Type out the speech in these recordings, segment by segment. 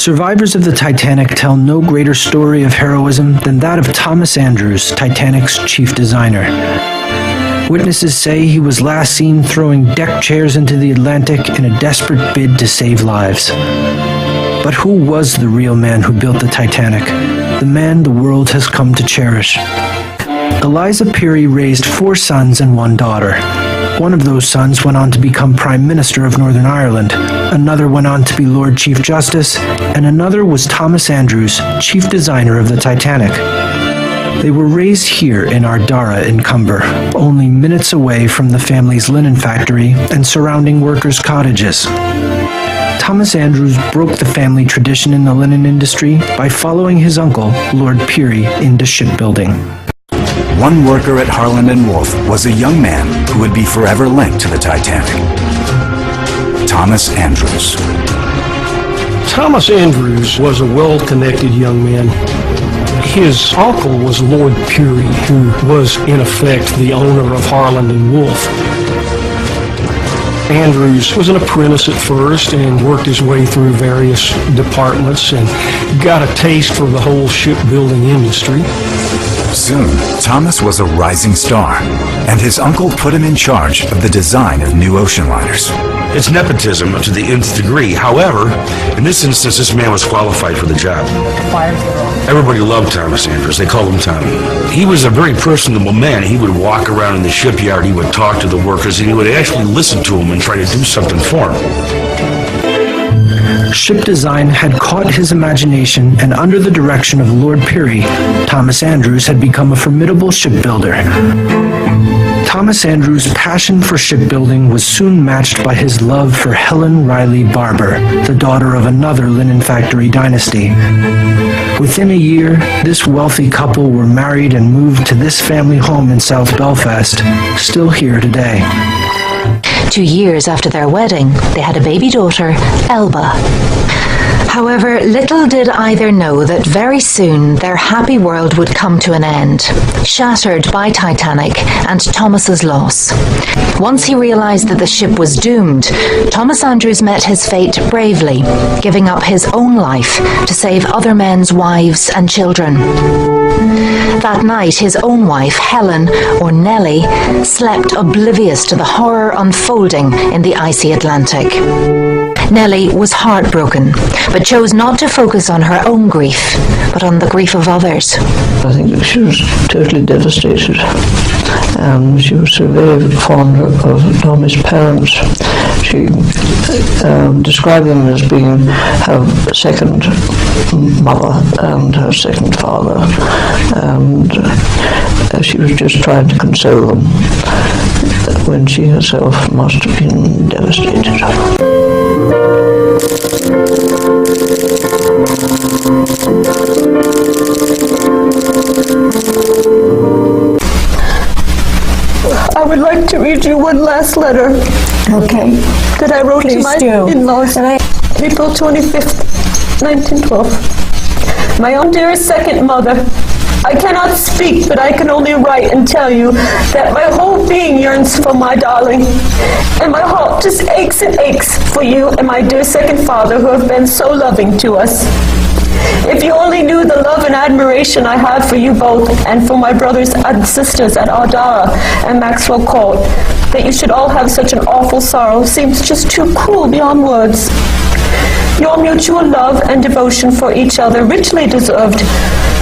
Survivors of the Titanic tell no greater story of heroism than that of Thomas Andrews, Titanic's chief designer. Witnesses say he was last seen throwing deck chairs into the Atlantic in a desperate bid to save lives. But who was the real man who built the Titanic? The man the world has come to cherish. Eliza Peary raised 4 sons and 1 daughter. One of those sons went on to become Prime Minister of Northern Ireland, another went on to be Lord Chief Justice, and another was Thomas Andrews, chief designer of the Titanic. They were raised here in Ardara in Cumber, only minutes away from the family's linen factory and surrounding workers' cottages. Thomas Andrews broke the family tradition in the linen industry by following his uncle, Lord Peary, into shipbuilding. One worker at Harland & Wolff was a young man who would be forever linked to the Titanic. Thomas Andrews. Thomas Andrews was a well-connected young man. His uncle was Lord Peary, who was, in effect, the owner of Harland & Wolff. Andrews was an apprentice at first and worked his way through various departments and got a taste for the whole shipbuilding industry. Soon, Thomas was a rising star, and his uncle put him in charge of the design of new ocean liners. It's nepotism to the nth degree. However, in this instance, this man was qualified for the job. Everybody loved Thomas Andrews. They called him Tommy. He was a very personable man. He would walk around in the shipyard, he would talk to the workers, and he would actually listen to them and try to do something for them. Ship design had caught his imagination, and under the direction of Lord Peary, Thomas Andrews had become a formidable shipbuilder. Thomas Andrews' passion for shipbuilding was soon matched by his love for Helen Riley Barbour, the daughter of another linen factory dynasty. Within a year, this wealthy couple were married and moved to this family home in South Belfast, still here today. 2 years after their wedding, they had a baby daughter, Elba. However, little did either know that very soon their happy world would come to an end, shattered by Titanic and Thomas's loss. Once he realized that the ship was doomed, Thomas Andrews met his fate bravely, giving up his own life to save other men's wives and children. That night, his own wife, Helen, or Nellie, slept oblivious to the horror unfolding in the icy Atlantic. Nellie was heartbroken, but chose not to focus on her own grief, but on the grief of others. I think she was totally devastated. She was so very fond of Tommy's parents. She described them as being her second mother and her second father, and she was just trying to console them when she herself must have been devastated. I would like to read you one last letter. Okay. That I wrote to my in-laws on April 25th, 1912. My own dearest second mother, I cannot speak, but I can only write and tell you that my whole being yearns for my darling, and my heart just aches and aches for you and my dear second father who have been so loving to us. If you only knew the love and admiration I have for you both and for my brothers and sisters at Ardara and Maxwell Court, that you should all have such an awful sorrow seems just too cruel beyond words. Your mutual love and devotion for each other richly deserved,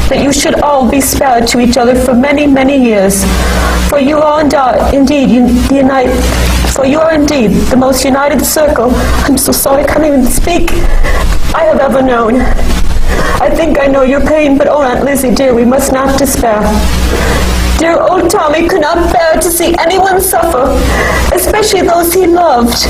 that you should all be spared to each other for many, many years. For you are indeed the most united circle, I'm so sorry I can't even speak, I have ever known. I think I know your pain, but oh, Aunt Lizzie, dear, we must not despair. Dear old Tommy could not bear to see anyone suffer, especially those he loved.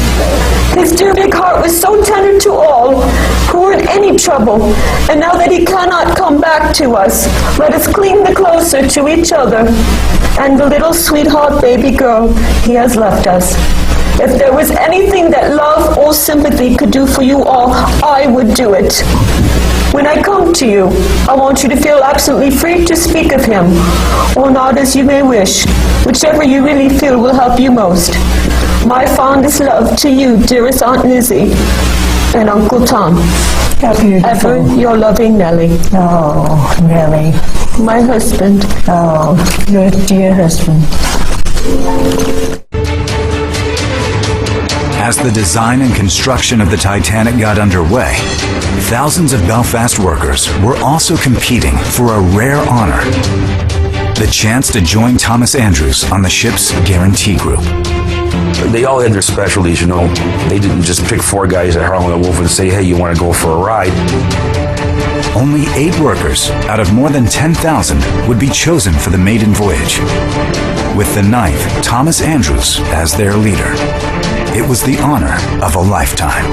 His dear big heart was so tender to all who were in any trouble, and now that he cannot come back to us, let us cling the closer to each other and the little sweetheart baby girl he has left us. If there was anything that love or sympathy could do for you all, I would do it. When I come to you, I want you to feel absolutely free to speak of him, or not, as you may wish, whichever you really feel will help you most. My fondest love to you, dearest Aunt Lizzie and Uncle Tom. Ever your loving Nellie. Oh, Nellie. My husband. Oh, your dear husband. As the design and construction of the Titanic got underway, thousands of Belfast workers were also competing for a rare honor: the chance to join Thomas Andrews on the ship's guarantee group. They all had their specialties, you know. They didn't just pick 4 guys at Harland and Wolff and say, hey, you want to go for a ride? Only 8 workers out of more than 10,000 would be chosen for the maiden voyage, with the 9th Thomas Andrews as their leader. It was the honor of a lifetime.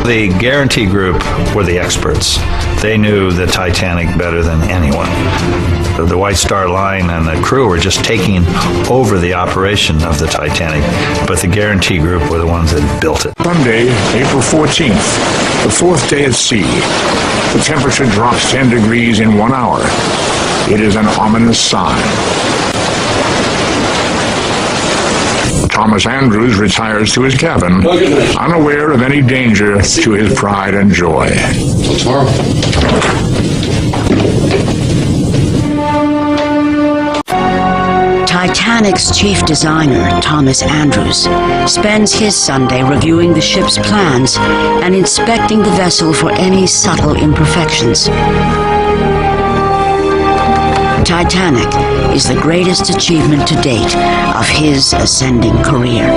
The guarantee group were the experts. They knew the Titanic better than anyone. The White Star Line and the crew were just taking over the operation of the Titanic, but the guarantee group were the ones that built it. Monday, April 14th, the 4th day at sea. The temperature drops 10 degrees in 1 hour. It is an ominous sign. Thomas Andrews retires to his cabin, unaware of any danger to his pride and joy. Till tomorrow. Titanic's chief designer, Thomas Andrews, spends his Sunday reviewing the ship's plans and inspecting the vessel for any subtle imperfections. Titanic is the greatest achievement to date of his ascending career.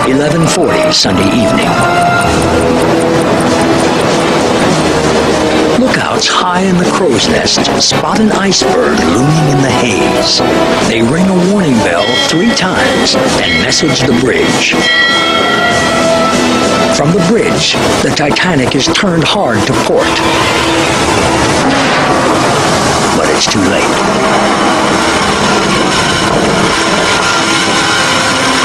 11:40 Sunday evening. Lookouts high in the crow's nest spot an iceberg looming in the haze. They ring a warning bell 3 times and message the bridge. From the bridge, the Titanic is turned hard to port. But it's too late.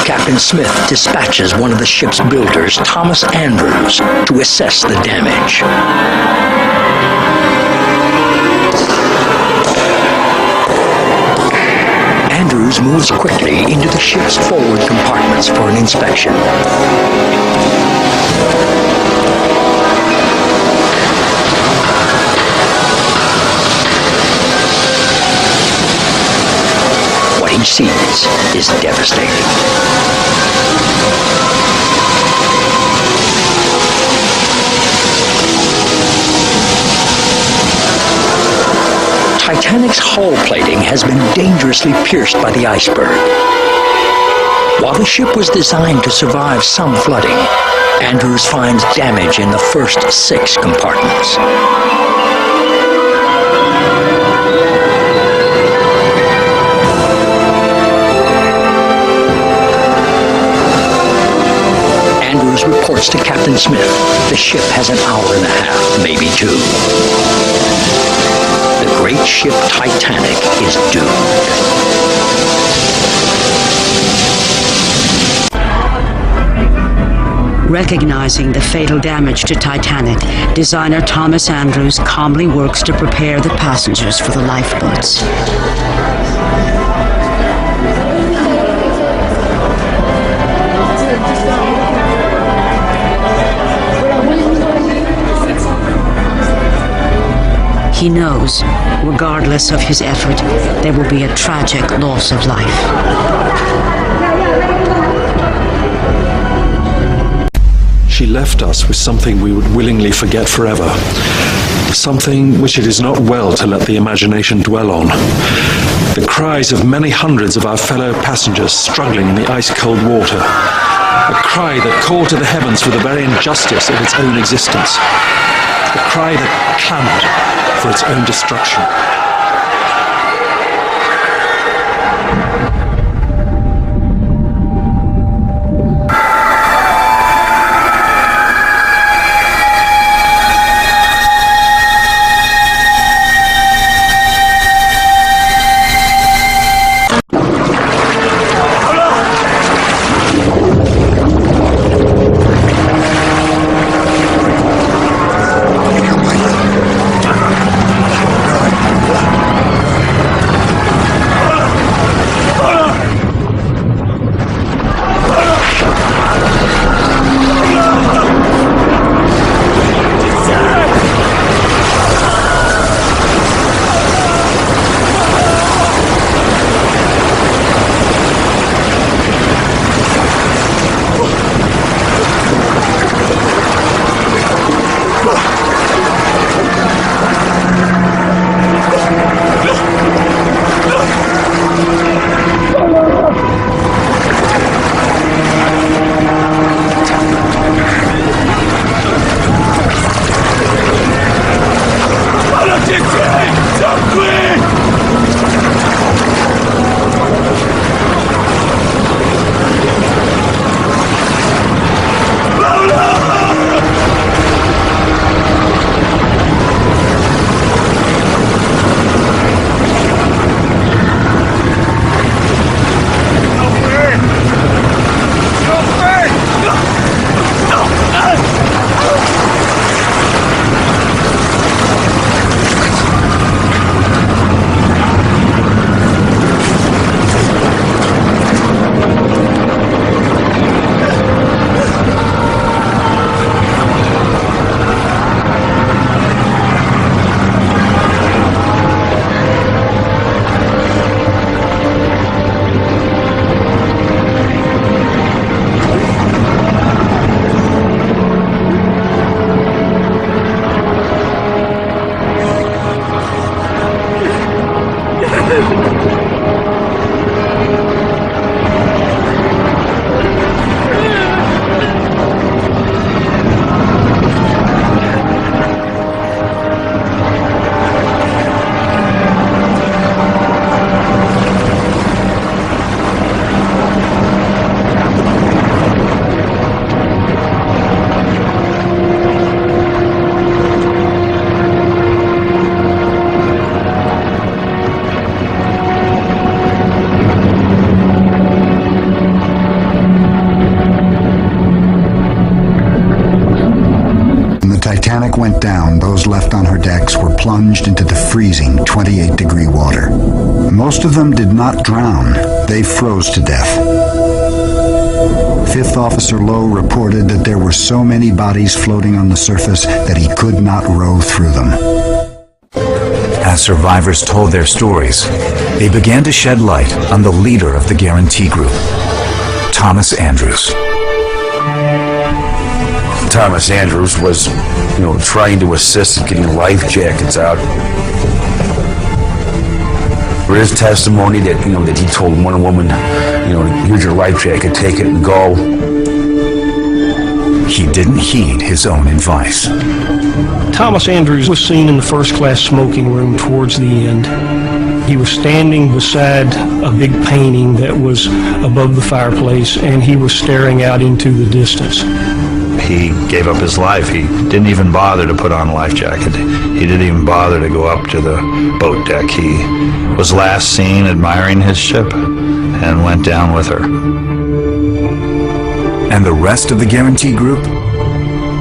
Captain Smith dispatches one of the ship's builders, Thomas Andrews, to assess the damage. Andrews moves quickly into the ship's forward compartments for an inspection. What he sees is devastating. Titanic's hull plating has been dangerously pierced by the iceberg. While the ship was designed to survive some flooding, Andrews finds damage in the first 6 compartments. Andrews reports to Captain Smith the ship has an hour and a half, maybe 2. The great ship Titanic is doomed. Recognizing the fatal damage to Titanic, designer Thomas Andrews calmly works to prepare the passengers for the lifeboats. He knows, regardless of his effort, there will be a tragic loss of life. She left us with something we would willingly forget forever. Something which it is not well to let the imagination dwell on. The cries of many hundreds of our fellow passengers struggling in the ice-cold water. A cry that called to the heavens for the very injustice of its own existence. A cry that clamored for its own destruction. into the freezing 28-degree water. Most of them did not drown. They froze to death. Fifth Officer Lowe reported that there were so many bodies floating on the surface that he could not row through them. As survivors told their stories, they began to shed light on the leader of the Guarantee Group, Thomas Andrews. Thomas Andrews was, trying to assist in getting life jackets out. For his testimony that he told one woman, here's your life jacket, take it and go. He didn't heed his own advice. Thomas Andrews was seen in the first-class smoking room towards the end. He was standing beside a big painting that was above the fireplace, and he was staring out into the distance. He gave up his life. He didn't even bother to put on a life jacket. He didn't even bother to go up to the boat deck. He was last seen admiring his ship and went down with her. And the rest of the Guarantee Group?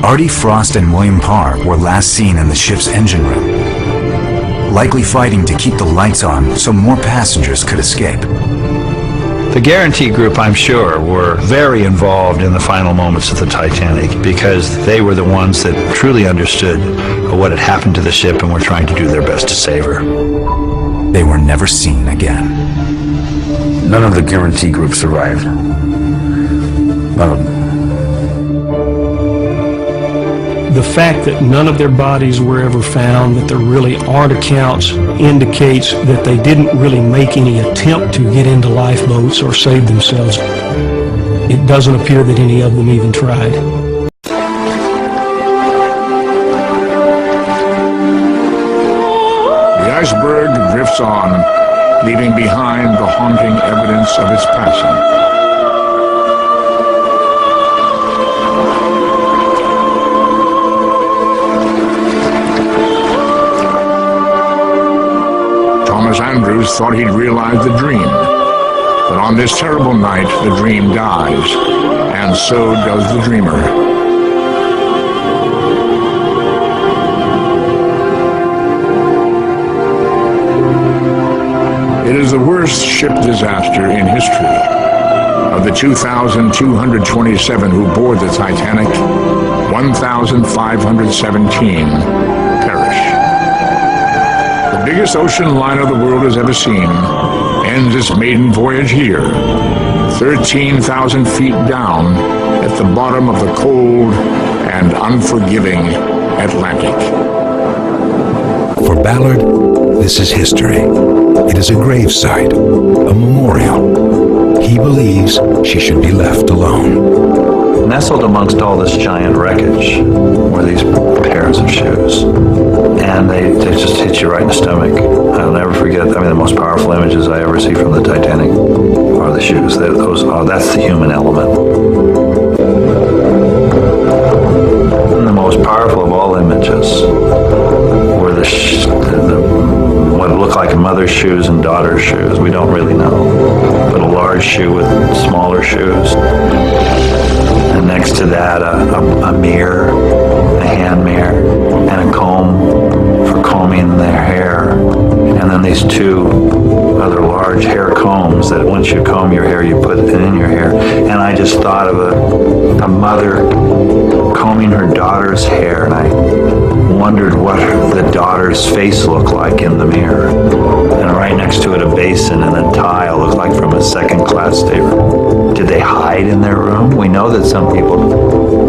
Artie Frost and William Parr were last seen in the ship's engine room, likely fighting to keep the lights on so more passengers could escape. The Guarantee Group, I'm sure, were very involved in the final moments of the Titanic because they were the ones that truly understood what had happened to the ship and were trying to do their best to save her. They were never seen again. None of the Guarantee Group survived. None of them. The fact that none of their bodies were ever found, that there really aren't accounts, indicates that they didn't really make any attempt to get into lifeboats or save themselves. It doesn't appear that any of them even tried. The iceberg drifts on, leaving behind the haunting evidence of its passing. Thomas Andrews thought he'd realized the dream, but on this terrible night the dream dies, and so does the dreamer. It is the worst ship disaster in history. Of the 2,227 who board the Titanic, 1,517 perish. The biggest ocean liner the world has ever seen ends its maiden voyage here, 13,000 feet down at the bottom of the cold and unforgiving Atlantic. For Ballard, this is history. It is a gravesite, a memorial. He believes she should be left alone. Nestled amongst all this giant wreckage were these pairs of shoes. And they just hit you right in the stomach. I'll never forget, the most powerful images I ever see from the Titanic are the shoes. That's the human element. And the most powerful of all images were what looked like a mother's shoes and daughter's shoes. We don't really know. But a large shoe with smaller shoes. And next to that, a mirror, a hand mirror, and a comb for combing their hair. And then these two other large hair combs that once you comb your hair, you put it in your hair. And I just thought of a mother combing her daughter's hair, and I wondered what the daughter's face looked like in the mirror. And right next to it, a basin and a tile looked like from a second-class stateroom. Did they hide in their room? We know that some people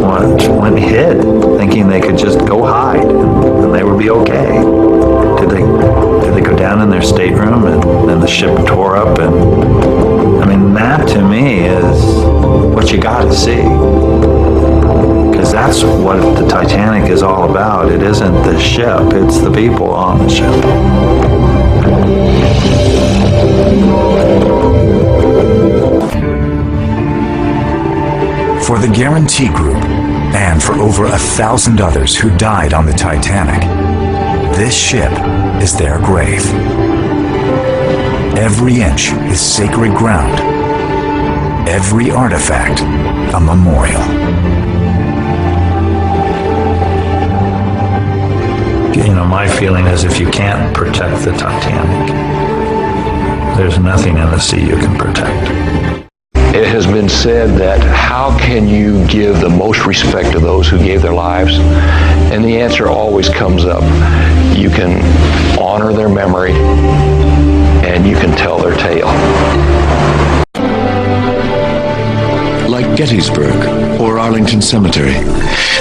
went and hid, thinking they could just go hide and they would be okay. Did they go down in their stateroom and then the ship tore up? And that to me is what you got to see. Because that's what the Titanic is all about. It isn't the ship, it's the people on the ship. For the Guarantee Group, and for over 1,000 others who died on the Titanic, this ship is their grave. Every inch is sacred ground. Every artifact, a memorial. My feeling is if you can't protect the Titanic, there's nothing in the sea you can protect. It has been said that how can you give the most respect to those who gave their lives? And the answer always comes up. You can honor their memory and you can tell their tale. Like Gettysburg or Arlington Cemetery,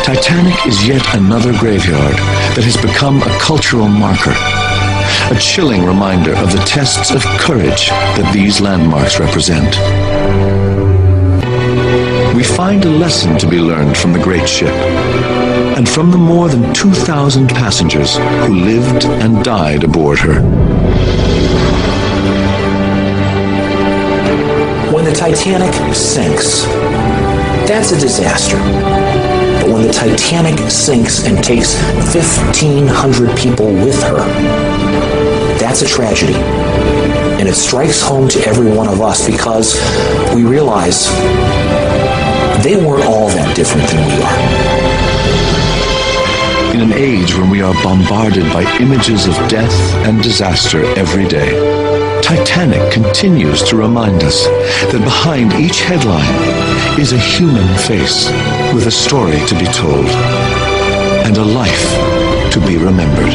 Titanic is yet another graveyard that has become a cultural marker, a chilling reminder of the tests of courage that these landmarks represent. We find a lesson to be learned from the great ship and from the more than 2,000 passengers who lived and died aboard her. When the Titanic sinks, that's a disaster. But when the Titanic sinks and takes 1,500 people with her, that's a tragedy. And it strikes home to every one of us because we realize they weren't all that different than we are. In an age when we are bombarded by images of death and disaster every day, Titanic continues to remind us that behind each headline is a human face with a story to be told and a life to be remembered.